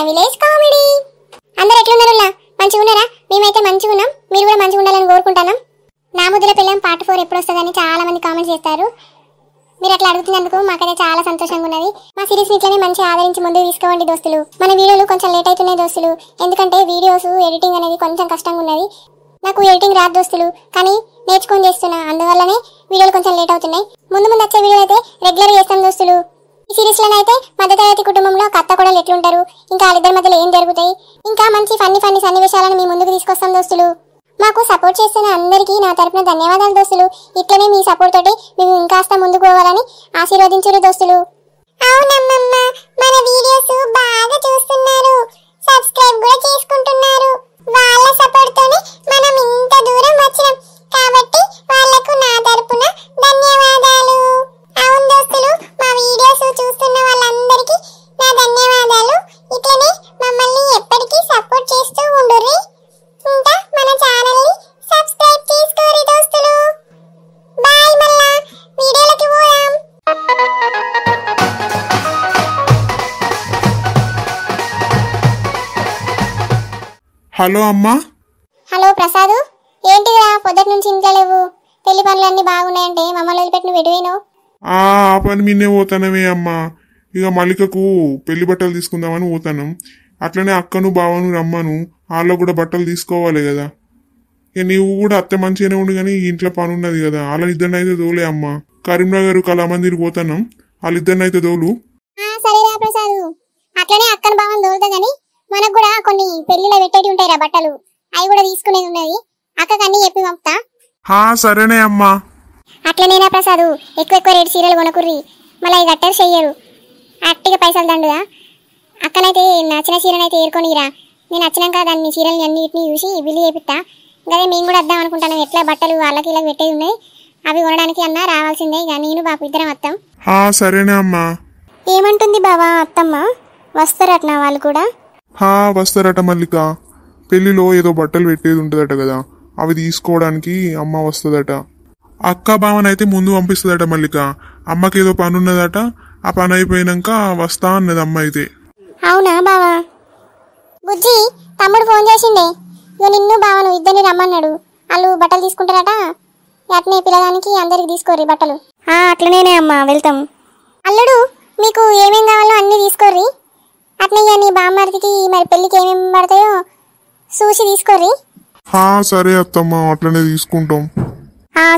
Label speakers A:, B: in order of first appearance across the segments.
A: Village comedy. అందరు ఎట్లున్నారులా? మంచిగా ఉన్నారా? మేమైతే మంచిగా ఉన్నాం. మీరు కూడా మంచిగా ఉండాలని కోరుకుంటున్నాం. నా ముద్దుల పిల్లం పార్ట్ 4 ఎప్పుడు వస్తుందని చాలా మంది కామెంట్స్ చేస్తారు. మీరు అట్లా అడుగుతున్నందుకు మాకైతే చాలా సంతోషంగా ఉన్నది. మా సిరీస్ ఇట్లనే మంచి ఆదరించి ముందుకు తీసుకోండి దోస్తులు. మన వీడియోలు కొంచెం లేట్ అవుతున్నాయి దోస్తులు, ఎందుకంటే వీడియోస్ ఎడిటింగ్ అనేది కొంచెం కష్టంగా ఉన్నది. నాకు ఎడిటింగ్ రాదు దోస్తులు, కానీ నేర్చుకొని చేస్తున్నా, అందువల్లనే వీడియోలు కొంచెం లేట్ అవుతున్నాయి. ముందు ముందు వచ్చే వీడియోలు అయితే రెగ్యులర్ చేస్తాం దోస్తులు. ఈ సిరీస్ లోనైతే మధ్యతరగతి కుటుంబంలో కత్త కొడలు ఎట్లుంటారు, ఇంకా వాళ్ళిద్దరి మధ్యలో ఏం జరుగుతాయి, ఇంకా మంచి ఫన్నీ సన్నివేశాలను మీ ముందుకు తీసుకొస్తాం దోస్తులు. మాకు సపోర్ట్ చేస్తున్న అందరికీ నా తరపున ధన్యవాదాలు దోస్తులు. ఇట్లనే మీ సపోర్ట్ తోటి మేము ఇంకాస్త ముందుకు పోవాలని ఆశీర్వదించురు దోస్తులు. అవునమ్మమ్మ, మన వీడియోస్ బాగా చూస్తున్నారు, సబ్స్క్రైబ్ కూడా చేసుకుంటున్నారు. వాళ్ళ సపోర్ట్ తోనే మనం ఇంత దూరం వచ్చినాం, కాబట్టి వాళ్ళకు నా తరపున ధన్యవాదాలు. అవును దోస్తులు, మా వీడియోస్ చూస్తున్న వాళ్ళందరికీ నా ధన్యవాదాలు. ఇట్లనే మమ్మల్ని ఎప్పటికీ సపోర్ట్ చేస్తూ ఉండుర్రి. ఇంకా మన ఛానల్ ని సబ్స్క్రైబ్ చేసుకోండి దోస్తులు. బాయ్, మళ్ళా వీడియోలోకి పోదాం.
B: హలో అమ్మా.
A: హలో ప్రసాద్, ఏంటిదిరా పొద్దుటి నుంచి ఇంట్లో లేవు? పెళ్లి పనులు అన్ని బాగున్నాయంటే మమ్మల్ని వదిలిపెట్టి నువ్వు ఎటువైనావు?
B: ఆ పని మీనే పోతానమే అమ్మా. ఇక మల్లికకు పెళ్లి బట్టలు తీసుకుందామని పోతాను. అట్లనే అక్కను బావను రమ్మను, వాళ్ళకు కూడా బట్టలు తీసుకోవాలి కదా. ఇక నీవు కూడా అత్త మంచిగానే ఉండు, కానీ ఇంట్లో పని ఉన్నది కదా. వాళ్ళిద్దరిని అయితే దోలే అమ్మా. కరీంనగర్ కళామందిర్ పోతాను, వాళ్ళిద్దరిని అయితే దోలు.
A: సరేరా ప్రసాద్, అట్లనే అక్కను బావను దోలుతా, గానీ మనకు కూడా కొన్ని పెళ్లిలో పెట్టేటి ఉంటాయిరా బట్టలు, అవి కూడా తీసుకునేది ఉన్నది. అక్కకు అన్ని చెప్పి పంపుతా.
B: సరేనే అమ్మా.
A: అట్లనేనా ప్రసాద్, ఎక్కువ రేటు చీరలు కొనుక్కుర్రి, మళ్ళీ అవి కట్టారు చెయ్యరు. అట్టిగా పైసలు దండుగా. అక్కనైతే నచ్చిన చీరనైతే ఏరుకోనిరా. నేను వచ్చినాక దాన్ని చీరల్ని అన్నిటిని చూసి బిల్లు చేపిస్తా. అదే మేము కూడా వద్దాం అనుకుంటాను. ఎట్లా బట్టలు వాళ్ళకి ఇలా పెట్టేది ఉన్నాయి, అవి కొనడానికి అన్నా రావాల్సిందే. ఇక నేను బాపు ఇద్దరం వస్తాం.
B: సరేనే అమ్మా.
A: ఏమంటుంది బావా అత్తమ్మ? వస్తారటనా వాళ్ళు కూడా?
B: వస్తారట మల్లిక. పెళ్లిలో ఏదో బట్టలు పెట్టేది ఉంటుందట కదా, అవి తీసుకోవడానికి అమ్మ వస్తుందట. అక్క బావనైతే ముందు పంపిస్తుందట మల్లిక. అమ్మకి ఏదో పని ఉన్నదట, ఆ పని అయిపోయినాక వస్తా అన్నది అమ్మ అయితే.
A: అవునా బావా? బుజ్జి తమ్ముడు ఫోన్ చేసిండే, ఇక నిన్ను బావను ఇద్దరిని రమ్మన్నాడు. వాళ్ళు బట్టలు తీసుకుంటారట. అట్నే పిల్లగానికి అందరికి తీసుకోర్రి బట్టలు. అట్లనేనే అమ్మా, వెళ్తాం. అల్లుడు, మీకు ఏమేం కావాలో అన్ని తీసుకోర్రి. అట్నే ఇక నీ బామ్మర్దికి మరి పెళ్లికి ఏమేమి పడతాయో చూసి తీసుకోర్రి.
B: సరే అత్తమ్మ, అట్లనే తీసుకుంటాం.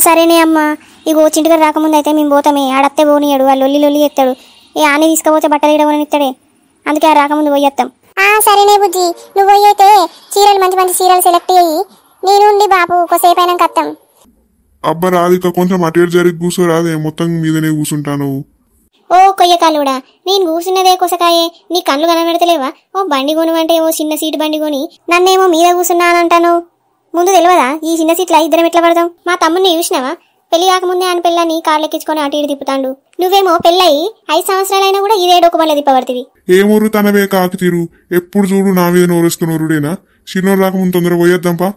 A: సరేనే అమ్మా. ఇగో చింటిగారు రాకముందు అయితే మేము పోతామే, ఆడత్తే పోనీయాడు, వాళ్ళు లొల్లి ఎత్తాడు. ఆని తీసుకపోతే బట్టలు ఇడవని ఇస్తాడే, అందుకే ఆ రాకముందు పోయేస్తాం. సరేనే బుజ్జి, నువ్వు పోయితే చీరలు మంచి చీరలు సెలెక్ట్ అయ్యి నేను బాబు కొద్దిసేపు అయినా కత్తాం.
B: అబ్బా రాధిక, కొంచెం అటు జరిగి కూర్చోరాదే, మొత్తం మీదనే కూర్చుంటాను.
A: ఓ కొయ్య కాలుడా, నేను కూర్చున్నదే కొసకాయే, నీ కళ్ళు కనబెడతలేవా? ఓ బండి కొనుమంటే ఓ చిన్న సీటు బండి కొని నన్నేమో మీద కూర్చున్నానంటాను. ముందు తెలియదా ఈ చిన్న సీట్ల ఇద్దరం ఎట్లా పడదాం? మా తమ్ముడిని చూసినావా? పెళ్లి కాకముందే ఆయన పిల్లని కార్లు ఎక్కించుకొని అటు ఇటు తిప్పుతాండు. నువ్వేమో పెళ్ళయి 5 సంవత్సరాలైనా కూడా ఇదే డొక్కుమల్ల తిప్పబడుతుంది.
B: ఏమూరు తనవే కాకి తీరు, ఎప్పుడు చూడు నా మీద నోరేసుకున్నోరుడేనా? చిన్నోరు రాకముందు తొందరగా పోయేద్దాంపా.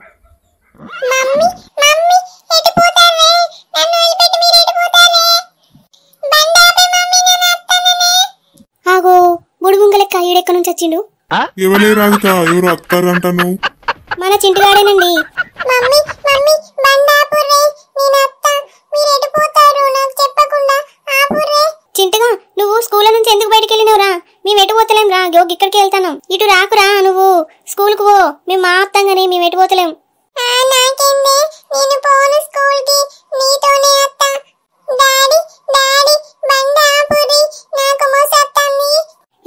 A: ఆగో బుడుగుంగ లెక్క ఈడెక్క నుంచి వచ్చిండు.
B: ఎవరే రాధిక, ఎవరు అత్తారంటాను?
A: మన చింటిగాడేనండి. చింటగా, నువ్వు స్కూల్ నుంచి ఎందుకు బయటకు వెళ్ళినవురా? మేము ఎటు పోతలేం రా, ఇక్కడికి వెళ్తాను. ఇటు రాకురా, నువ్వు స్కూల్కు పో, మేము మా వస్తాం గానీ మేము ఎటు పోతలేం.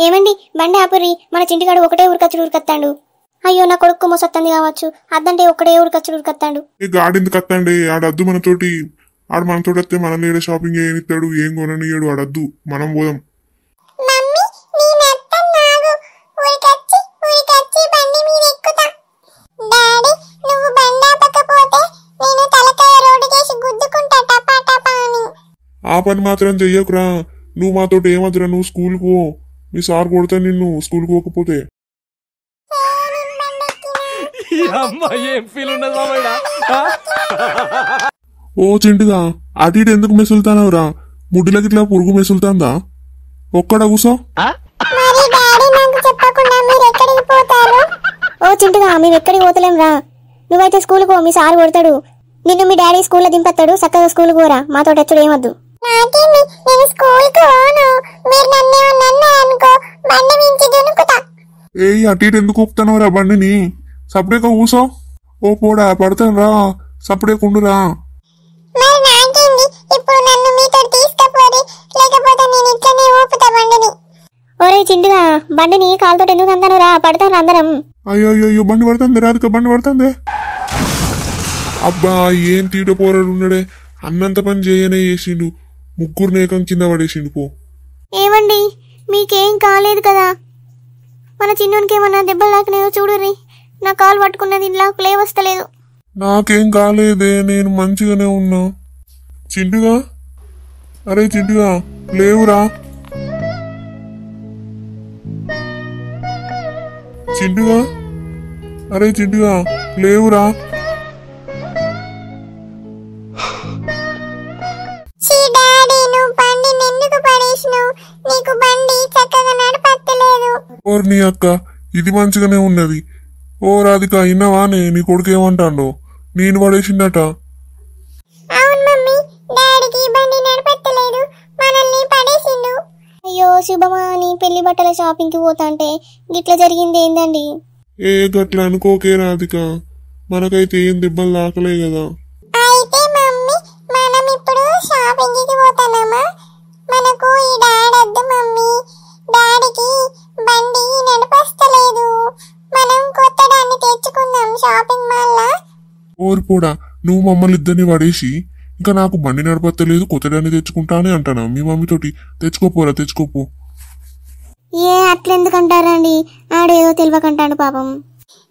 A: ఏమండి బండి ఆపురి, మన చింటిగాడు ఒకటే ఊరికచ్చుడు ఉరికత్తాడు. అయ్యో నా కొడుకు మోసొత్తంది కావచ్చు, అద్దంటే ఒకటే ఊరికచ్చుడు ఉరికత్తాడు.
B: గాడింది కత్తండి, ఆడద్దు మనతోటి. ఆడు మనతోటి వస్తే మనల్ని ఏదో షాపింగ్ చేయనిస్తాడు, ఏం కొననియాడు. ఆడద్దు, మనం పోదాం. ఆ పని మాత్రం చెయ్యకురా, నువ్వు మాతోటి ఏమద్దురా, నువ్వు స్కూల్కు పో. మీ సార్ కొడతా నిన్ను స్కూల్కి పోకపోతే. ఓ చింటిగా, అటు ఇటు ఎందుకు మెసులుతానవురా? ముడ్డిలకి ఇట్లా పురుగు మెసులుతాందా? ఒక్కడ కూసో.
A: మరి డాడీ నాకు చెప్పకుండా మీరు ఎక్కడికి పోతారు?
C: ఓ చింటుగా మేము ఎక్కడికి పోతలేం రా. నువ్వైతే స్కూల్కి పో, మీ సార్ కొడతాడు నిన్ను. మీ డాడీ స్కూల్లో దింపేస్తాడు. చక్కగా స్కూల్కి పోరా, మాతో ఎచ్చుడు ఏమొద్దు.
A: నాకేమి, నేను స్కూల్కి పోను. మీరు నన్ను అనుకో, బండి మించి దునుకుతా.
B: ఏయ్ అటు ఇటు ఎందుకు ఊపుతానవరా బండిని? సపరేట్గా కూసో. ఓ పోడా పడతాను రా, సపరేట్ ఉండురా.
A: మరి నాకేంది, ఇప్పుడు నన్ను మీతో తీసుకపోరి, లేకపోతే నేను ఇట్లనే ఊపుతా బండిని.
C: ఒరే చింటుగా బండిని కాలుతో ఎందుకు అంటాను రా, పడతాను అందరం.
B: అయ్యో అయ్యో అయ్యో బండి పడుతుంది రాధిక, బండి పడుతుంది. అబ్బా ఏం తీట పోరాడు ఉన్నాడే, అన్నంత పని చేయనే చేసిండు. ముగ్గురు నేకం కింద పడేసిండు. పో.
C: ఏమండి మీకేం కాలేదు కదా? మన చిన్నోనికి ఏమన్నా దెబ్బలు తాకినాయో చూడుర్రి. నా కాలు పట్టుకున్నది ఇంట్లో ప్లే వస్తలేదు.
B: నాకేం కాలేదే, నేను మంచిగానే ఉన్నా. చింటుగా, అరే చింటుగా లేవురా. చింటుగా, అరే చింటుగా లేవురా.
A: ఛీ డాడీ, నువ్వు బండిని ఎందుకు పడేసినావు? నీకు బండి చక్కగా నడపత్తలేదు.
B: ఓర్ నీ అక్క, ఇది మంచిగానే ఉన్నది. ఓ రాధిక ఇన్నవానే, నీ కొడుకు ఏమంటాడో? నేను పడేసిందట.
A: అవును మమ్మీ, డాడీకి బండి నడపత్తలేదు, మనల్ని పడేసిండు.
C: అయ్యో శుభమా, నీ పెళ్లి బట్టల షాపింగ్కి పోతా అంటే గిట్ల జరిగింది ఏందండి?
B: ఏ గట్ల అనుకోకే రాధిక, మనకైతే ఏం దెబ్బలు తాకలే కదా.
A: అయితే మమ్మీ, మనం ఇప్పుడు షాపింగ్కి పోతామా? మనకు ఈ డాడీ వద్దు మమ్మీ, డాడీకి బండి నడపస్తలేదు. మనం కొత్త దాన్ని తెచ్చుకుందాం షాపింగ్ మాల్లో.
B: ఓరిపోడా, నువ్వు మమ్మల్ని ఇద్దరిని పడేసి ఇంకా నాకు బండి నడపత్తలేదు, కొత్తదాన్ని తెచ్చుకుంటా అని అంటానా మీ మమ్మీతోటి? తెచ్చుకోపోరా, తెచ్చుకోపో.
C: ఏ అట్లెందుకంటారండి, ఆడేదో తెలియకంటాడు పాపం.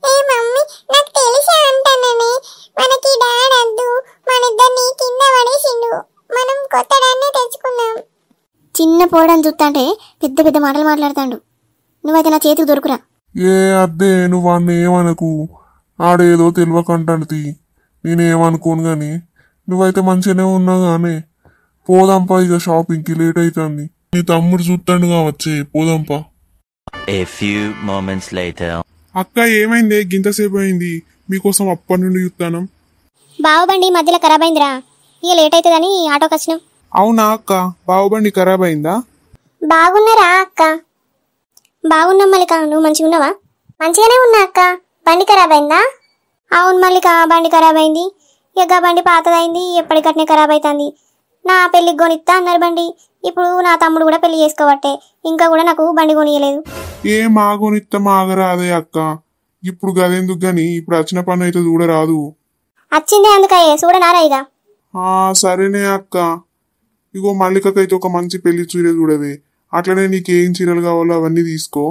A: ఏ మమ్మీ, నాకు తెలిసే అంటానని, మనకి డాడీ వద్దు, మన ఇద్దరిని కింద పడేసిండు. మనం కొత్త దాన్నే తెచ్చుకుందాం.
C: చిన్న పోవడానికి చూస్తాంటే పెద్ద పెద్ద మాటలు మాట్లాడతాడు. నువ్వైతే నా చేతికి దొరుకురా.
B: ఏ అద్దే, నువ్వు అన్న ఏమనకు, ఆడేదో తెలియకంటాడు. నేనేమనుకోను గాని నువ్వైతే మంచిగానే ఉన్నావు గానే. పోదాంపా ఇక షాపింగ్కి, లేట్ అవుతుంది. నీ తమ్ముడు చూస్తాడు కావచ్చే, పోదాంపా.
D: A few moments later.
B: అక్క ఏమైంది, గింతసేపు అయింది, మీకోసం అప్పటి నుండి చూస్తాను.
C: బావబండి మధ్యలో ఖరాబ్ అయిందిరా, ఇక లేట్ అవుతుందని ఆటోకి వచ్చినాం.
B: అవునా అక్క, బావుబండి ఖరాబ్ అయిందా?
C: బాగున్నారా అక్క? బాగున్నాం మల్లిక, నువ్వు మంచిగా ఉన్నావా? మంచిగానే ఉన్నా అక్క. బండి ఖరాబ్ అయిందా? అవును మల్లిక, బండి ఖరాబ్ అయింది. ఇక బండి పాతదైంది, ఎప్పటికట్నే ఖరాబ్ అవుతుంది. నా పెళ్లికి కొనిస్తా అన్నారు బండి. ఇప్పుడు నా తమ్ముడు కూడా పెళ్లి చేసుకోవట్టే, ఇంకా కూడా నాకు బండి కొనియలేదు.
B: ఏ మాగోనిత్త మాగరాదే అక్క, ఇప్పుడు గదెందుకు గాని, ఇప్పుడు వచ్చిన పని అయితే చూడరాదు.
C: వచ్చిందే అందుకయ్యే, చూడనారా ఇక.
B: సరేనే అక్క. ఇగో మల్లికకైతే ఒక మంచి పెళ్లి చీర చూడవే, అట్లనే నీకేం చీరలు కావాలో అవన్నీ తీసుకో.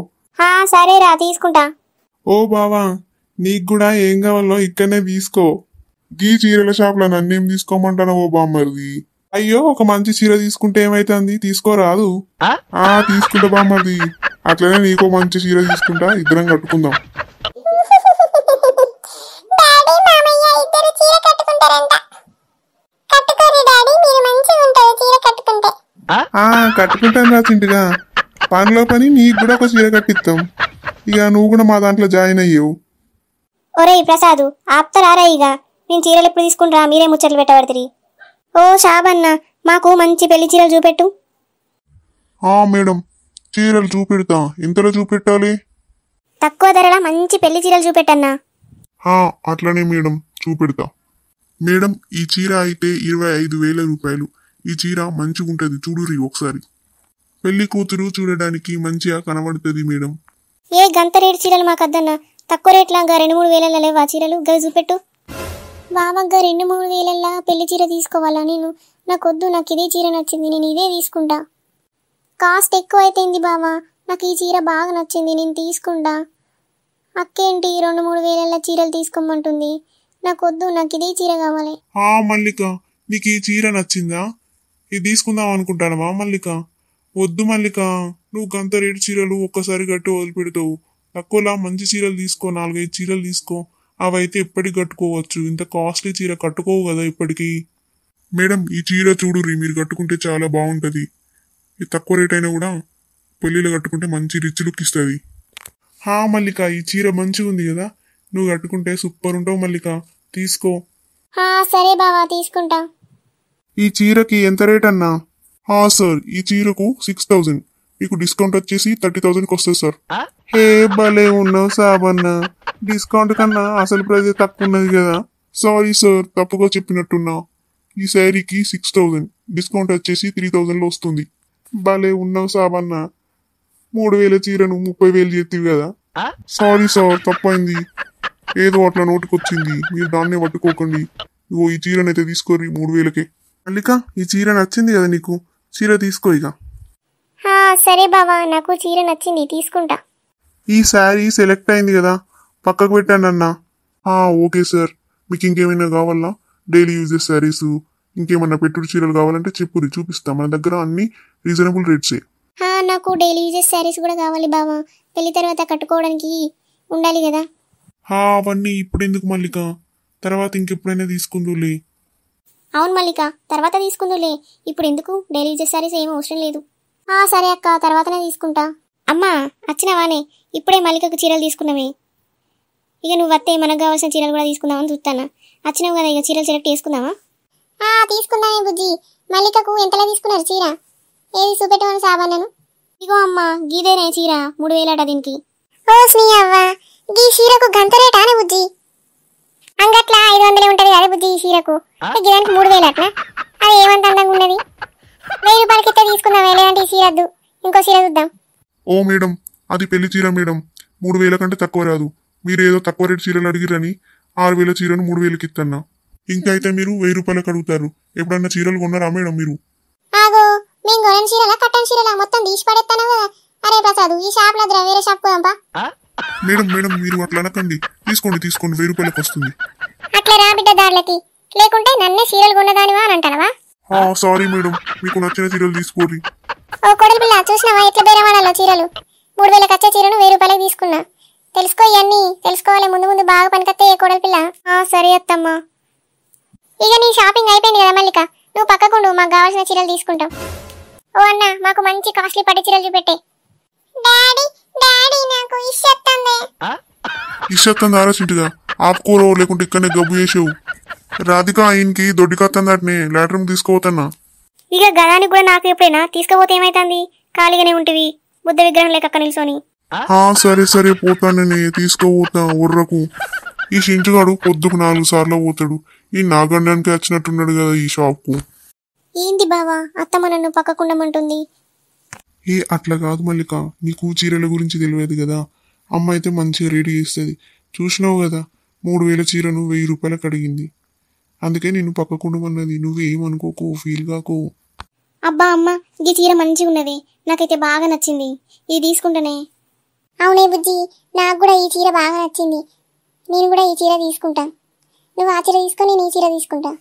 C: సరేరా, తీసుకుంటా.
B: ఓ బావా, నీకు కూడా ఏం కావాలో ఇక్కడనే తీసుకో. గీ చీరల షాప్ లో నన్నేం తీసుకోమంటానో ఓ బామ్మరిది. అయ్యో, ఒక మంచి చీర తీసుకుంటే ఏమైతుంది, తీసుకోరాదు? తీసుకుంటా బామ్మది. అట్లనే నీకో మంచి చీర తీసుకుంటా, ఇద్దరం కట్టుకుందాం.
A: డాడీ మామయ్య ఇద్దరు చీర కట్టుకుంటారంట. కట్టుకోరు డాడీ, మీరు మంచిగా ఉంటారు చీర కట్టుకుంటే.
B: కట్టుకుంటాను రా చింటిగా, పనిలో పని నీకు కూడా ఒక చీర కట్టిస్తాం. ఇక నువ్వు కూడా మా దాంట్లో జాయిన్ అయ్యావు.
C: ఒరేయ్ ప్రసాదు, ఆప్తరారా ఇక. నేను చీరలు ఎప్పుడు తీసుకుంటా, మీరే ముచ్చట్లు పెట్టబడుతుంది. ఓ షాబన్న, మాకు మంచి పెళ్లి చీరలు చూపెట్టు.
B: మేడం, చీరలు చూపెడతా. ఎంతలో చూపెట్టాలి?
C: తక్కువ ధరల మంచి పెళ్లి చీరలు చూపెట్టన్నా.
B: అట్లనే మేడం, చూపెడతా. మేడం, ఈ చీర అయితే 25,000 రూపాయలు. ఈ చీర మంచిగా ఉంటుంది, చూడురి ఒకసారి. పెళ్లి కూతురు చూడడానికి మంచిగా కనబడుతుంది మేడం.
C: ఏ గంత రేటు చీరలు మాకద్దన్నా, తక్కువ రేట్లాగా 2-3 వేలల్లో లేవా చీరలు? గవి చూపెట్టు. బావగ్గా 2-3 వేలల్లా పెళ్లి చీర తీసుకోవాలా నేను? నాకొద్దు, నాకు ఇదే చీర నచ్చింది, నేను ఇదే తీసుకుంటా. కాస్ట్ ఎక్కువ అయిపోయింది బావా, నాకు ఈ చీర బాగా నచ్చింది, నేను తీసుకుంటా. అక్కేంటి 2-3 వేలల్లా చీరలు తీసుకోమంటుంది? నాకొద్దు, నాకు ఇదే చీర కావాలి.
B: మల్లిక, నీకు ఈ చీర నచ్చిందా? ఇది తీసుకుందాం అనుకుంటానవా మల్లిక? వద్దు మల్లిక, నువ్వు గంత రేటు చీరలు ఒక్కసారి గట్టి వదిలిపెడతావు. తక్కువలా మంచి చీరలు తీసుకో, 4-5 చీరలు తీసుకో. అవైతే ఎప్పటికి కట్టుకోవచ్చు. ఇంత కాస్ట్లీ చీర కట్టుకోవు కదా ఇప్పటికీ. మేడం, ఈ చీర చూడుర్రి, మీరు కట్టుకుంటే చాలా బాగుంటది. ఇది తక్కువ రేట్ అయినా కూడా పెళ్ళిలో కట్టుకుంటే మంచి రిచ్ లుక్ ఇస్తుంది. హా మల్లిక, ఈ చీర మంచిగా ఉంది కదా, నువ్వు కట్టుకుంటే సూపర్ ఉంటావు మల్లిక, తీసుకో.
C: సరే బావా తీసుకుంటా.
B: ఈ చీరకి ఎంత రేట్ అన్నా? సార్, ఈ చీరకు 6000, మీకు డిస్కౌంట్ వచ్చేసి 30,000కి వస్తుంది సార్. హే భలే ఉన్నావు సాబన్న, డిస్కౌంట్ కన్నా అసలు ప్రైజ్ తక్కువ ఉన్నది కదా. సారీ సార్, తప్పుగా చెప్పినట్టున్నా. ఈ శారీకి 6000, డిస్కౌంట్ వచ్చేసి 3000లో వస్తుంది. భలే ఉన్నావు సాబన్న, 3000 చీరను 30,000 చేతివి కదా. సారీ సార్, తప్పైంది, ఏదో అట్లా నోటికొచ్చింది, మీరు దాన్నే పట్టుకోకండి. ఇగో ఈ చీరనైతే తీసుకోరి 3000కే. మల్లిక, ఈ చీర నచ్చింది కదా నీకు, చీర తీసుకో ఇక.
C: సరే బావా, నాకు చీర నచ్చింది, తీసుకుంటా.
B: ఈ శారీ సెలెక్ట్ అయింది కదా, పక్కకు పెట్టండి అన్నా. ఓకే సార్, మీకు ఇంకేమైనా కావాలా? డైలీ యూజెస్ శారీస్, ఇంకేమన్నా పెట్టుడు చీరలు కావాలంటే చెప్పురి, చూపిస్తా. మన దగ్గర అన్ని రీజనబుల్ రేట్సే.
C: నాకు డైలీ యూజెస్ శారీస్ కూడా కావాలి బావా, పెళ్లి తర్వాత కట్టుకోవడానికి ఉండాలి కదా.
B: అవన్నీ ఇప్పుడు ఎందుకు మల్లిక, తర్వాత ఇంకెప్పుడైనా తీసుకుందులే.
C: అవును మల్లిక, తర్వాత తీసుకుందులే, ఇప్పుడు ఎందుకు? డైలీ యూజెస్ శారీస్ ఏమీ అవసరం లేదు. సరే అక్క, తర్వాతనే తీసుకుంటా. అమ్మా వచ్చినావానే, ఇప్పుడే మల్లికకు చీరలు తీసుకున్నామే. ఇక నువ్వు వస్తే మనకు కావాల్సిన చీరలు కూడా తీసుకుందామని చూస్తానా. వచ్చినావు కదా, ఇక చీరలు సెలెక్ట్ చేసుకుందామా?
A: తీసుకుందామే బుజ్జి. మల్లికకు ఎంతలా తీసుకున్నారు చీర? ఏది చూపెట్టమని సాబాను.
C: ఇగో అమ్మా, గీదేనే చీర 3000 అట దీనికి.
A: ఓ స్నీ అవ్వ, గీ చీరకు గంత రేటానే బుజ్జి? అంగట్ల 500 ఉంటది కదా బుజ్జి ఈ చీరకు, గిదానికి 3000 అట్నా? అది ఏమంత అందంగా ఉన్నది? 1000 రూపాయలకి ఇస్తే తీసుకుందాం, లేదంటే ఈ చీర వద్దు, ఇంకో చీర చూద్దాం.
B: ఓ మేడం, అది పెళ్లి చీర మేడం, 3000 కంటే తక్కువ రాదు. మీరు ఏదో తక్కువ రేటు చీరలు అడిగిరని 6000 చీరను 3000కి ఇస్తున్నా. ఇంకా అయితే మీరు 1000 రూపాయలకు అడుగుతారు. ఎప్పుడన్నా చీరలు కొన్నారా మేడం మీరు?
A: ఆగో, మేము కొనని చీరలా కట్టని చీరలా మొత్తం తీసి పడేస్తాను కదా. అరే ప్రసాద్, ఈ షాప్ లో వేరే షాప్ పోదాంపా.
B: మేడం మేడం, మీరు అట్లా అనకండి, తీసుకోండి 1000 రూపాయలకు వస్తుంది.
A: అట్లా రా బిడ్డ దారులకి, లేకుంటే నన్నే చీరలు కొన్నదానివా అని అంటావా?
B: సారీ మేడం, మీకు నచ్చిన చీరలు తీసుకోరి.
A: ఓ కొడలి పిల్ల, చూసినావా ఎట్లా బేరమాడాలో చీరలు? 3000కి వచ్చే చీరను 1000 రూపాయలకి తీసుకున్నా. తెలుసుకో, ఇవన్నీ తెలుసుకోవాలి, ముందు ముందు బాగా పనికొస్తే ఏ కొడలి పిల్ల.
C: సరే అత్తమ్మా.
A: ఇక నీ షాపింగ్ అయిపోయింది కదా మల్లిక, నువ్వు పక్కకుండు, మాకు కావాల్సిన చీరలు తీసుకుంటాం. ఓ అన్న, మాకు మంచి కాస్ట్లీ పట్టు చీరలు చూపెట్టే. డాడీ డాడీ, నాకు ఇష్టొస్తుంది.
B: ఇష్టం ఆలోచింటుగా ఆపుకోరో, లేకుంటే ఇక్కడనే గబ్బు చేసావు. రాధిక, ఆయనకి దొడ్డికొస్తుందటనే లాట్రూమ్ తీసుకోవద్దన్నా.
C: ఇక గదానికి కూడా నాకు ఎప్పుడైనా తీసుకుపోతే ఏమైతుంది? ఖాళీగానే ఉంటివి, బుద్ధ విగ్రహం లేక అక్క నిల్సోని.
B: సరే సరే, పోతానని తీసుకోపోతా. ఉర్రకు ఈ షించుగాడు పొద్దుకు 4 సార్లు పోతాడు. ఈ నాగండానికి వచ్చినట్టున్నాడు కదా ఈ షాప్కు.
C: ఏంటి బావా, అత్తమ్మ నన్ను పక్కకుండమంటుంది?
B: అట్లా కాదు మల్లిక, నీకు చీరల గురించి తెలియదు కదా. అమ్మ అయితే మంచిగా రెడీ చేస్తుంది, చూసినావు కదా. 3000 చీరను 1000 రూపాయలకు అడిగింది, అందుకే నేను పక్కకుండమన్నది. నువ్వు ఏమనుకోకు, ఫీల్ కాకు.
C: అబ్బా అమ్మ, ఈ చీర మంచిగా ఉన్నది, నాకైతే బాగా నచ్చింది, ఇది తీసుకుంటానే.
A: అవునే బుజ్జి, నాకు కూడా ఈ చీర బాగా నచ్చింది, నేను కూడా ఈ చీర తీసుకుంటా. నువ్వు ఆ చీర తీసుకొని నేను ఈ చీర తీసుకుంటా.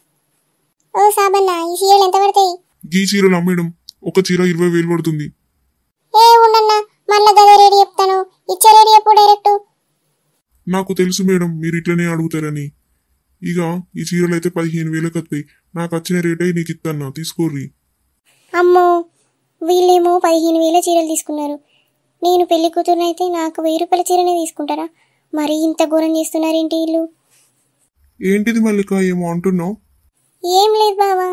A: ఓ సాబన్న, ఈ చీరలు ఎంత పడతాయి?
B: ఈ చీరలు అమ్మేయడం ఒక చీర 20,000 పడుతుంది.
A: ఉండన్నా, మళ్ళా గదే రేడి చెప్తాను, ఇచ్చే రేడి చెప్పు డైరెక్ట్.
B: నాకు తెలుసు మేడం, మీరు ఇట్లనే అడుగుతారని. ఇక ఈ చీరలు అయితే 15,000కి వస్తాయి. నాకు వచ్చిన రేటే నీకు ఇస్తాను, తీసుకోర్రి.
C: అమ్మో, వీళ్ళేమో 15,000 చీరలు తీసుకున్నారు. నేను పెళ్లి కూతురునైతే నాకు 1000 రూపాయల చీరనే తీసుకుంటారా? మరి ఇంత ఘోరం చేస్తున్నారేంటి వీళ్ళు?
B: ఏంటిది మల్లిక, ఏమో అంటున్నావు?
C: ఏం లేదు బావా.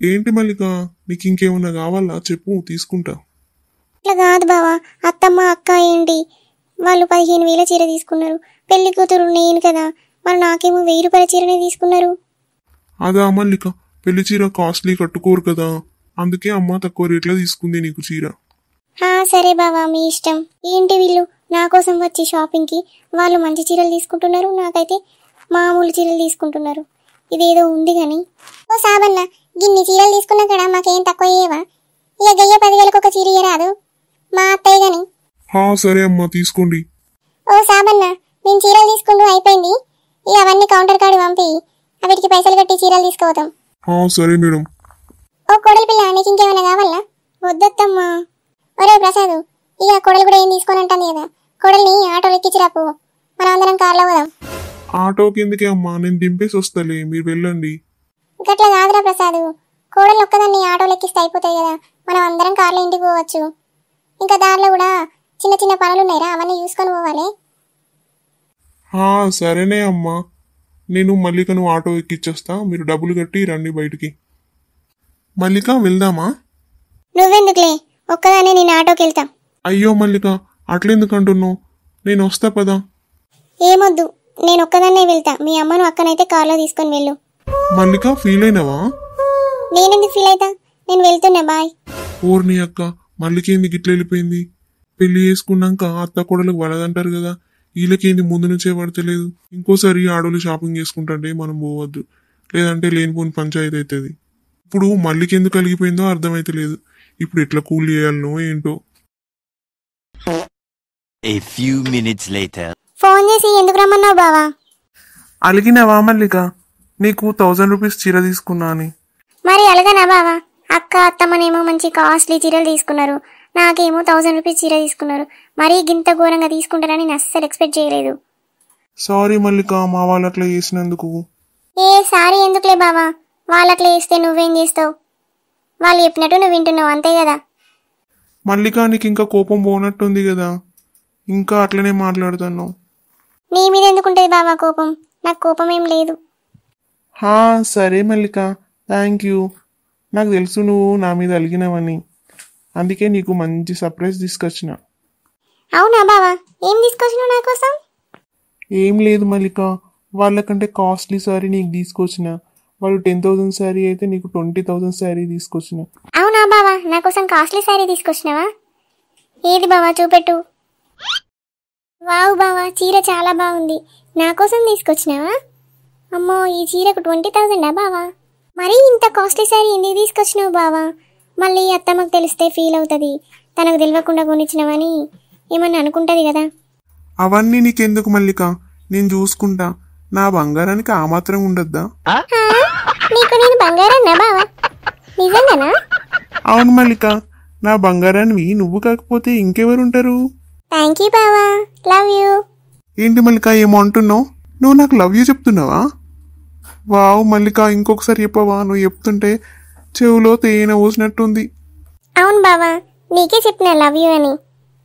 B: ఏంటి మల్లిక, నీకు ఇంకేమన్నా కావాలా చెప్పు, తీసుకుంటా.
C: ఇట్లా కాదు బావా, అత్తమ్మ అక్క ఏంటి, వాళ్ళు 15,000 చీర తీసుకున్నారు. పెళ్లి కూతురు నేను కదా, మరి నాకేమో 1000 రూపాయల చీరనే తీసుకున్నారు.
B: అదా మల్లిక, పెళ్లి చీర కాస్ట్లీ కట్టుకోరు కదా, అందుకే అమ్మ తక్కువ రేట్లో తీసుకుంది నీకు చీర.
C: సరే బావా, మీ ఇష్టం. ఏంటి వీళ్ళు నా కోసం వచ్చి షాపింగ్కి వాళ్ళు మంచి చీరలు తీసుకుంటున్నారు, నాకైతే మామూలు చీరలు తీసుకుంటున్నారు. ఇదేదో ఉంది కానీ.
A: ఓ సాబన్న, గిన్ని చీరలు తీసుకున్నా కదా మాకేం తక్కువ అయ్యేవా? ఇక గయ్య 10,000కి ఒక చీర ఇయ్యరాదు, మా అత్తయ్య గాని.
B: సరే అమ్మా, తీసుకోండి.
A: ఓ సాబన్న, మేము చీరలు తీసుకుంటూ అయిపోయింది, ఇక అవన్నీ కౌంటర్ కార్డు పంపి వీటికి పైసలు కట్టి చీరలు తీసుకుపోతాం.
B: సరే మేడం.
A: ఓ కోడలి పిల్ల, నీకు ఇంకేమైనా కావాలా?
C: వద్దత్తమ్మా.
A: ఒరే ప్రసాద్, ఇక కోడలు కూడా ఏం తీసుకొని అంటుంది కదా, కోడల్ని ఆటోలో ఎక్కించిరాపు, మనం అందరం కార్లో పోదాం.
B: ఆటోకి ఎందుకే అమ్మా, నేను దింపేసి వస్తాలే, మీరు వెళ్ళండి.
A: గట్లా కాదురా ప్రసాద్, కోడలు ఒక్కదాన్ని ఆటోలో ఎక్కిస్తే అయిపోతాయి కదా, మనం అందరం కార్లో ఇంటికి పోవచ్చు. ఇంకా దారిలో కూడా చిన్న చిన్న పనులు ఉన్నాయిరా, అవన్నీ చూసుకొని పోవాలి.
B: సరేనే అమ్మా, నేను మల్లికను ఆటో ఎక్కిచ్చేస్తా, మీరు డబ్బులు కట్టి రండి బయటికి. మల్లిక వెళ్దామా?
C: నువ్వెందుకులే, ఒక్కదానే నేను ఆటోకి వెళ్తా.
B: అయ్యో మల్లిక, అట్లెందుకు అంటున్నావు? నేను వస్తా పదా.
C: ఏమొద్దు, నేను ఒక్కదాన్నే వెళ్తా. మీ అమ్మను అక్కనైతే కార్లో తీసుకొని వెళ్ళు.
B: మల్లిక ఫీల్ అయినావా?
C: నేనెందుకు ఫీల్ అవుతా, నేను వెళ్తున్నా, బాయ్.
B: ఓర్ని అక్క, మల్లికేంది గిట్ల వెళ్ళిపోయింది? పెళ్లి చేసుకున్నాక అత్త కొడలకు వలదంటారు కదా, వీళ్ళకేంది ముందు నుంచే పడతలేదు. ఇంకోసారి ఆడోళ్ళు షాపింగ్ చేసుకుంటుంటే మనం పోవద్దు, లేదంటే లేనిపోని పంచాయతీ అవుతుంది. ఇప్పుడు మల్లికెందుకు కలిగిపోయిందో అర్థమైతలేదు. ఇప్పుడు ఎట్లా కూల్ చేయాలనో ఏంటో.
D: A few minutes later.
C: Phone చేసి ఎందుకు రమ్మన్నావు బావా?
B: అలిగినావా మల్లిక? నీకు 1000 రూపీస్ చీర తీసుకున్నా అని.
C: మరి అలగనా బావా? అక్క అత్తమ్మనేమో మంచి కాస్ట్లీ చీరలు తీసుకున్నారు, నాకేమో 1000 రూపీస్ చీర తీసుకున్నారు. మరీ గింత ఘోరంగా తీసుకుంటారని నేను అస్సలు ఎక్స్పెక్ట్ చేయలేదు.
B: సారీ మల్లిక, మా వాళ్ళు అట్లా చేసినందుకు.
C: ఏ సారీ ఎందుకులే బావా, వాళ్ళట్లా చేస్తే నువ్వేం చేస్తావు? వాళ్ళు చెప్పినట్టు నువ్వు వింటున్నావు, అంతే కదా.
B: మల్లిక, నీకు ఇంకా కోపం పోనట్టుంది కదా, ఇంకా అట్లనే మాట్లాడుతున్నావు.
C: నీ మీద ఎందుకుంటుంది బావా కోపం? నాకు కోపం ఏం లేదు.
B: సరే మల్లిక, థ్యాంక్ యూ. నాకు తెలుసు నువ్వు నా మీద అలిగినావని, అందుకే నీకు మంచి సర్ప్రైజ్ తీసుకొచ్చిన.
C: అవునా బావా, ఏం తీసుకొచ్చినావు నా కోసం?
B: ఏం లేదు మల్లిక, వాళ్ళకంటే కాస్ట్లీ శారీ నీకు తీసుకొచ్చిన. వాళ్ళు 10,000 శారీ అయితే నీకు 20,000 శారీ తీసుకొచ్చిన.
C: అవునా బావా, నా కోసం కాస్ట్లీ శారీ తీసుకొచ్చినావా? ఏది బావా, చూపెట్టు. వావ్ బావా, చీర చాలా బాగుంది. నా కోసం తీసుకొచ్చినావా? అమ్మో, ఈ చీరకు 20,000 బావా? మరీ ఇంత కాస్ట్లీ శారీ ఎందుకు తీసుకొచ్చినావు బావా? మళ్ళీ అత్తమ్మకు తెలిస్తే ఫీల్ అవుతుంది, తనకు తెలియకుండా కొనిచ్చినావని ఏమన్నా అనుకుంటుంది కదా.
B: అవన్నీ నీకెందుకు మల్లిక, నేను చూసుకుంటా. నా బంగారానికి ఆ మాత్రం ఉండద్దా?
C: నీకు నేను బంగారన్నా బావా? నిజంగానా?
B: అవును మల్లిక, నా బంగారానివి నువ్వు కాకపోతే ఇంకెవరుంటారు?
C: థ్యాంక్ యూ బావా, లవ్ యూ.
B: ఏంటి మల్లిక, ఏమో అంటున్నావు? నువ్వు నాకు లవ్ యూ చెప్తున్నావా? వావ్ మల్లిక, ఇంకొకసారి చెప్పవా? నువ్వు చెప్తుంటే చెవులో తేనె పోసినట్టుంది.
C: అవును బావా, నీకే చెప్పిన లవ్ యూ అని.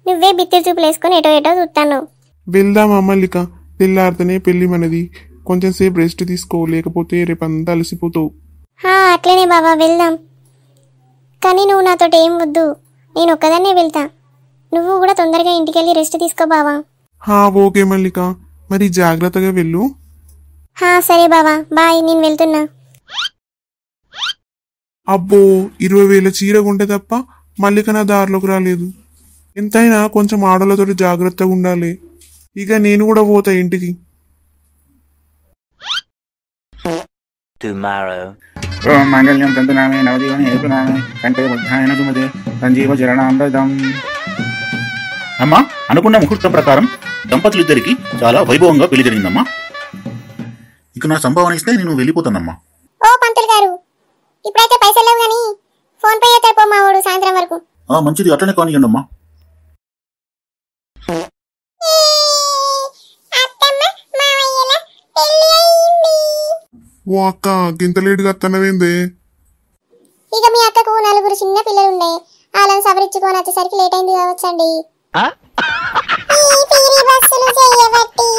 C: నువ్వే బిత్తిరి చూపులు వేసుకొని ఎటో ఎటో చూస్తాను.
B: వెళ్దామా మల్లిక? తెల్లారితేనే పెళ్లి మనది, కొంచెం సేపు రెస్ట్ తీసుకో, లేకపోతే రేపంతా అలసిపోతావు.
C: అట్లనే బావా, వెళ్దాం. కానీ నువ్వు నాతోటి ఏం వద్దు, నేను ఒక్కదాన్నే వెళ్తా. నువ్వు కూడా తొందరగా ఇంటికి వెళ్ళి రెస్ట్ తీసుకో బావా.
B: ఓకే మల్లిక, మరి జాగ్రత్తగా వెళ్ళు.
C: సరే బావా, బాయ్, నేను వెళ్తున్నా.
B: అబ్బో, 20,000 చీర కొంటే తప్ప మల్లిక నా దారిలోకి రాలేదు. ఎంతైనా కొంచెం ఆడలతోటి జాగ్రత్తగా ఉండాలి. ఇక నేను కూడా పోతా ఇంటికి.
D: Tomorrow.
E: ఓం మాంగళ్యం తంతునామే నవజీవనే హేతునామే కంటే బుద్ధాయన సుమతే సంజీవ చరణామృతం. అమ్మా, అనుకున్న ముహూర్తం ప్రకారం దంపతులిద్దరికి చాలా వైభవంగా పెళ్లి జరిగిందమ్మా. ఇక నా సంభావన ఇస్తే నేను వెళ్ళిపోతానమ్మా.
A: ఓ పంతులు గారు, ఇప్పుడైతే పైసలు లేవు కానీ ఫోన్ పే చేస్తాడు పో మా వాడు సాయంత్రం వరకు.
E: మంచిది, అట్లనే కానివ్వండి అమ్మా.
B: ఓ అక్క, గింత లేటుగా వస్తున్నావేందే?
A: ఇక మీ అక్కకు 4 చిన్న పిల్లలు ఉండే, వాళ్ళని సవరించుకొని వచ్చేసరికి లేట్ అయింది కావచ్చండి. ఈ పీరి బస్సులు చేయబట్టి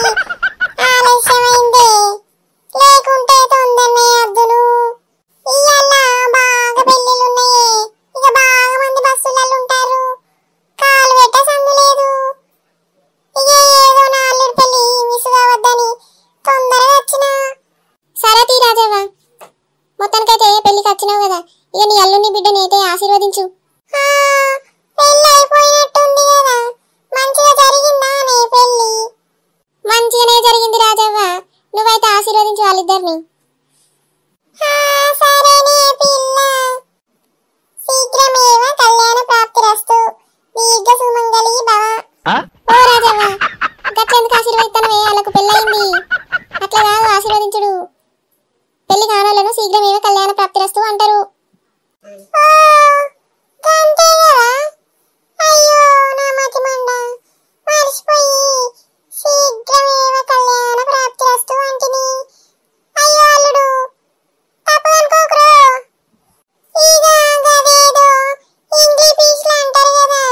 A: ఆలస్యమైంది, లేకుంటే తొందరనే అద్దును. ఇయ్యాల బాగా పెళ్ళిళ్ళు ఉన్నాయి, ఇక బాగా మంది బస్సులలో ఉంటారు, కాలు పెట్ట సందు లేదు. ఇక ఏదో నా అల్లుడి పెళ్ళి మిస్ కావద్దని తొందరగా వచ్చిన. సరే తీ రాజవ్వ, మొత్తానికైతే పెళ్లికి వచ్చినావు కదా, ఇక నీ అల్లుని బిడ్డని అయితే ఆశీర్వదించు. పెళ్ళి అయిపోయినట్టుంది కదా, మంచిగా జరిగిందా నీ పెళ్ళి? మంచిగానే జరిగింది రాజవ్వ, నువ్వైతే ఆశీర్వదించు వాళ్ళిద్దరిని. సరేనే పిల్ల, శీఘ్రమేవ కళ్యాణ ప్రాప్తిరస్తు, దీర్ఘ సుమంగళి భవ. ఓ రాజవ్వ, గట్లెందుకు ఆశీర్వదిస్తానవే? వాళ్ళకు పెళ్ళయింది, అట్లా కాదు ఆశీర్వదించుడు. పెళ్లి కానాలను శీఘ్రమేవ కళ్యాణ ప్రాప్తిరస్తు అంటారు. అయ్యో నా మతి మండ, మర్చిపోయి శీఘ్రమేవ కళ్యాణ ప్రాప్తిరస్తు అంటిని. అయ్యో అల్లుడు, తప్పనుకోకురా. ఇక గదేదో ఇంగ్లీష్ లో అంటారు కదా,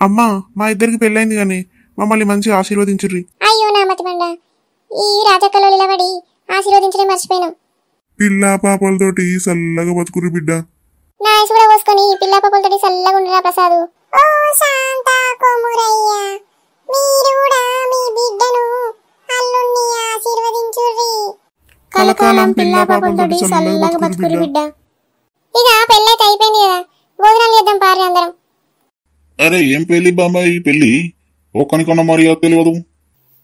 B: అమ్మా మా ఇద్దరికి పెళ్ళైంది కానీ మమ్మల్ని మంచిగా ఆశీర్వదించుర్రి.
A: అయ్యో నా మతిమండ, ఈ రాజకల్లో నిలబడి ఆశీర్వదించడం మర్చిపోయినాం.
B: పిల్లా పాపలతోటి చల్లగా బతుకురు బిడ్డ.
A: నా ఐసు కూడా పోసుకొని పిల్ల పాపలతోటి చల్లగా ఉండరా ప్రసాదు. ఓ శాంత కొమురయ్య, మీరు కూడా మీ బిడ్డను అల్లుణ్ణి ఆశీర్వదించుర్రి.
C: కలకాలం పిల్ల పాపలతోటి చల్లగా బతుకురు బిడ్డ.
A: ఇక పెళ్ళైతే అయిపోయింది కదా, భోజనాలు చేద్దాం పారి అందరం.
E: అరే ఏం పెళ్లి బాబాయ్ ఈ పెళ్లి? ఒక్కనికొన్న మర్యాద తెలియదు.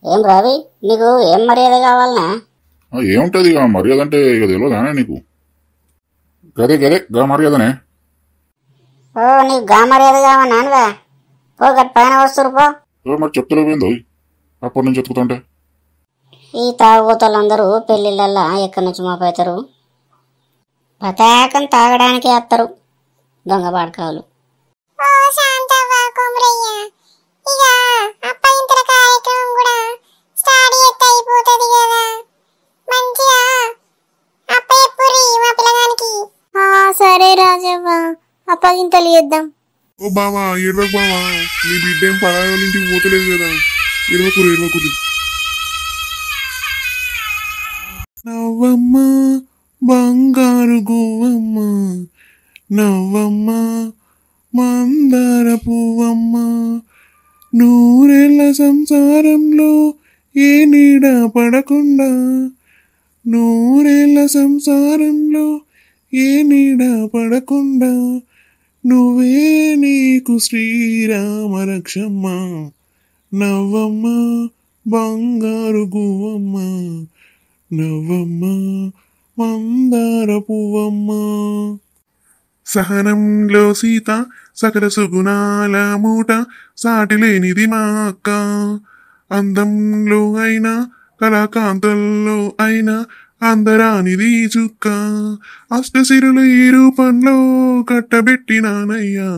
F: ఏం రవి, నీకు ఏం మర్యాద కావాలనా?
E: ఏముంటది ఇక మర్యాద అంటే ఇక తెలియదానే నీకు? గదే గదే గా మర్యాదనే.
F: ఓ నీకు గా మర్యాద కావన్నానుగా, పో గట్ పైన వస్తురు పో.
E: మరి చెప్తలేవేందో అప్పటి నుంచి ఎత్తుకుతుంటే.
F: ఈ తాగుబోతులందరూ పెళ్లిళ్ళల్లా ఎక్కడి నుంచి మోపవుతారు, పతాకం తాగడానికి వస్తారు దొంగ బాడకాలు.
A: ఓ శాంతవ్వ కొమురయ్య, ఇక అప్పగింతల కార్యక్రమం కూడా స్టార్ట్ చేస్తే అయిపోతుంది కదా. మంచిగా అప్ప చెప్పుర్రి మా పిల్లగానికి.
C: సరే రాజవ్వ, అప్పగింతలు చేద్దాం.
B: ఓ బావా ఇరవకు బావా, నీ బిడ్డ ఏం పరాయి వాళ్ళ ఇంటికి పోతలేదు కదా. ఇరవకురు. నవ్వమ్మ బంగారు గువ్వమ్మ, నవ్వమ్మ మందార పువ్వమ్మ, నూరేళ్ల సంసారంలో ఏ నీడ పడకుండా, నూరేళ్ల సంసారంలో ఏ నీడ పడకుండా, నువ్వే నీకు శ్రీరామ రక్షమ్మ, నవ్వమ్మ బంగారు గువ్వమ్మ, నవ్వమ్మ మందార పువ్వమ్మ. సహనంలో సీత సకల సుగుణాల మూట, సాటి లేనిది మా అక్క. అందంలో అయినా కళాకాంతుల్లో అయినా అందరానిది చుక్క. అష్టసిరులు ఈ రూపంలో కట్టబెట్టినానయ్యా,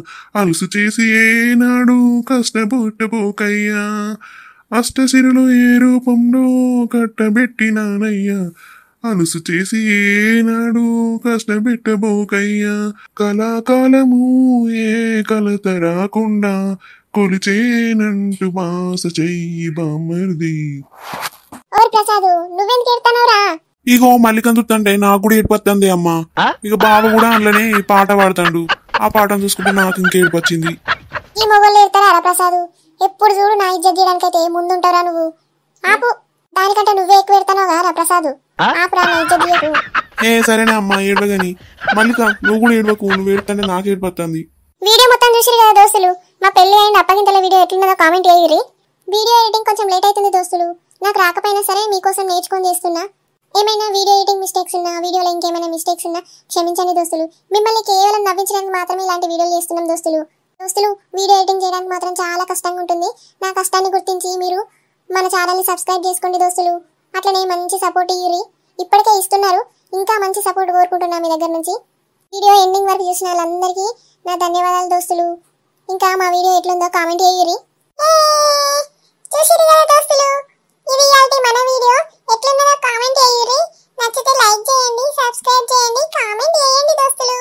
B: అలుసు చేసి ఏనాడు కష్టపుట్టబోకయ్యా. అష్టసిరులు ఏ రూపంలో కట్టబెట్టినానయ్యా, అలుసు చేసి ఏనాడు కష్టపెట్టబోకయ్యా. కళాకాలము ఏ కలత రాకుండా కొలిచేనంటూ బాస చెయ్యి బామర్ది.
A: ఓ ప్రసాదు, నువ్వెందుకు ఎడతానవరా?
B: ఇగో మల్లికం చూస్తుంటే నాకు కూడా ఏడిపోతుంది అమ్మా. ఇక బావ కూడా అందులోనే పాట పాడుతాడు. ఆ పాటను చూసుకుంటే నాకు ఇంకా ఏడిపొచ్చింది.
A: ఈ మొగోళ్ళు ఎడతారా ప్రసాదు? ఎప్పుడు చూడు నా ఇజ్జత్ తీయడానికైతే ముందుంటారా నువ్వు? ఆపు, దానికంటే నువ్వే ఎక్కువ ఎడతానో కారా ప్రసాదు? ఆపురా, నా ఇజ్జత్ తీయకు.
B: సరేనా అమ్మా ఏడవగాని. మల్లిక నువ్వు కూడా ఏడవకు, నువ్వు ఏడుతుంటే నాకు ఏడిపోతుంది.
A: వీడియో మొత్తం చూసిరు కదా దోస్తులు, మా పెళ్లి అయిన అప్పగింతల వీడియో ఎట్లున్నదో కామెంట్ చేయరి. వీడియో ఎడిటింగ్ కొంచెం లేట్ అవుతుంది దోస్తులు, నాకు రాకపోయినా సరే మీకోసం నేర్చుకొని చేస్తున్నా. ఏమైనా వీడియో ఎడిటింగ్ మిస్టేక్స్ ఉన్నా, వీడియోలో ఇంకేమైనా మిస్టేక్స్ ఉన్నా క్షమించండి దోస్తులు. మిమ్మల్ని కేవలం నవ్వించడానికి మాత్రమే ఇలాంటి వీడియోలు చేస్తున్నాం దోస్తులు. వీడియో ఎడిటింగ్ చేయడానికి మాత్రం చాలా కష్టంగా ఉంటుంది. నా కష్టాన్ని గుర్తించి మీరు మన ఛానల్ని సబ్స్క్రైబ్ చేసుకోండి దోస్తులు. అట్లనే మంచి సపోర్ట్ ఇయ్యి, ఇప్పటికే ఇస్తున్నారు, ఇంకా మంచి సపోర్ట్ కోరుకుంటున్నా మీ దగ్గర నుంచి. వీడియో ఎండింగ్ వరకు చూసిన వాళ్ళందరికీ నా ధన్యవాదాలు దోస్తులు. ఇంకా మా వీడియో ఎట్లుందో కామెంట్ చేయరి. చూసిరు కదా దోస్తులు, ఇది ఇయాల్టి మన వీడియో. ఎట్లున్నదో కామెంట్ చేయరి. నచ్చితే లైక్ చేయండి, సబ్స్క్రైబ్ చేయండి, కామెంట్ చేయండి దోస్తులు.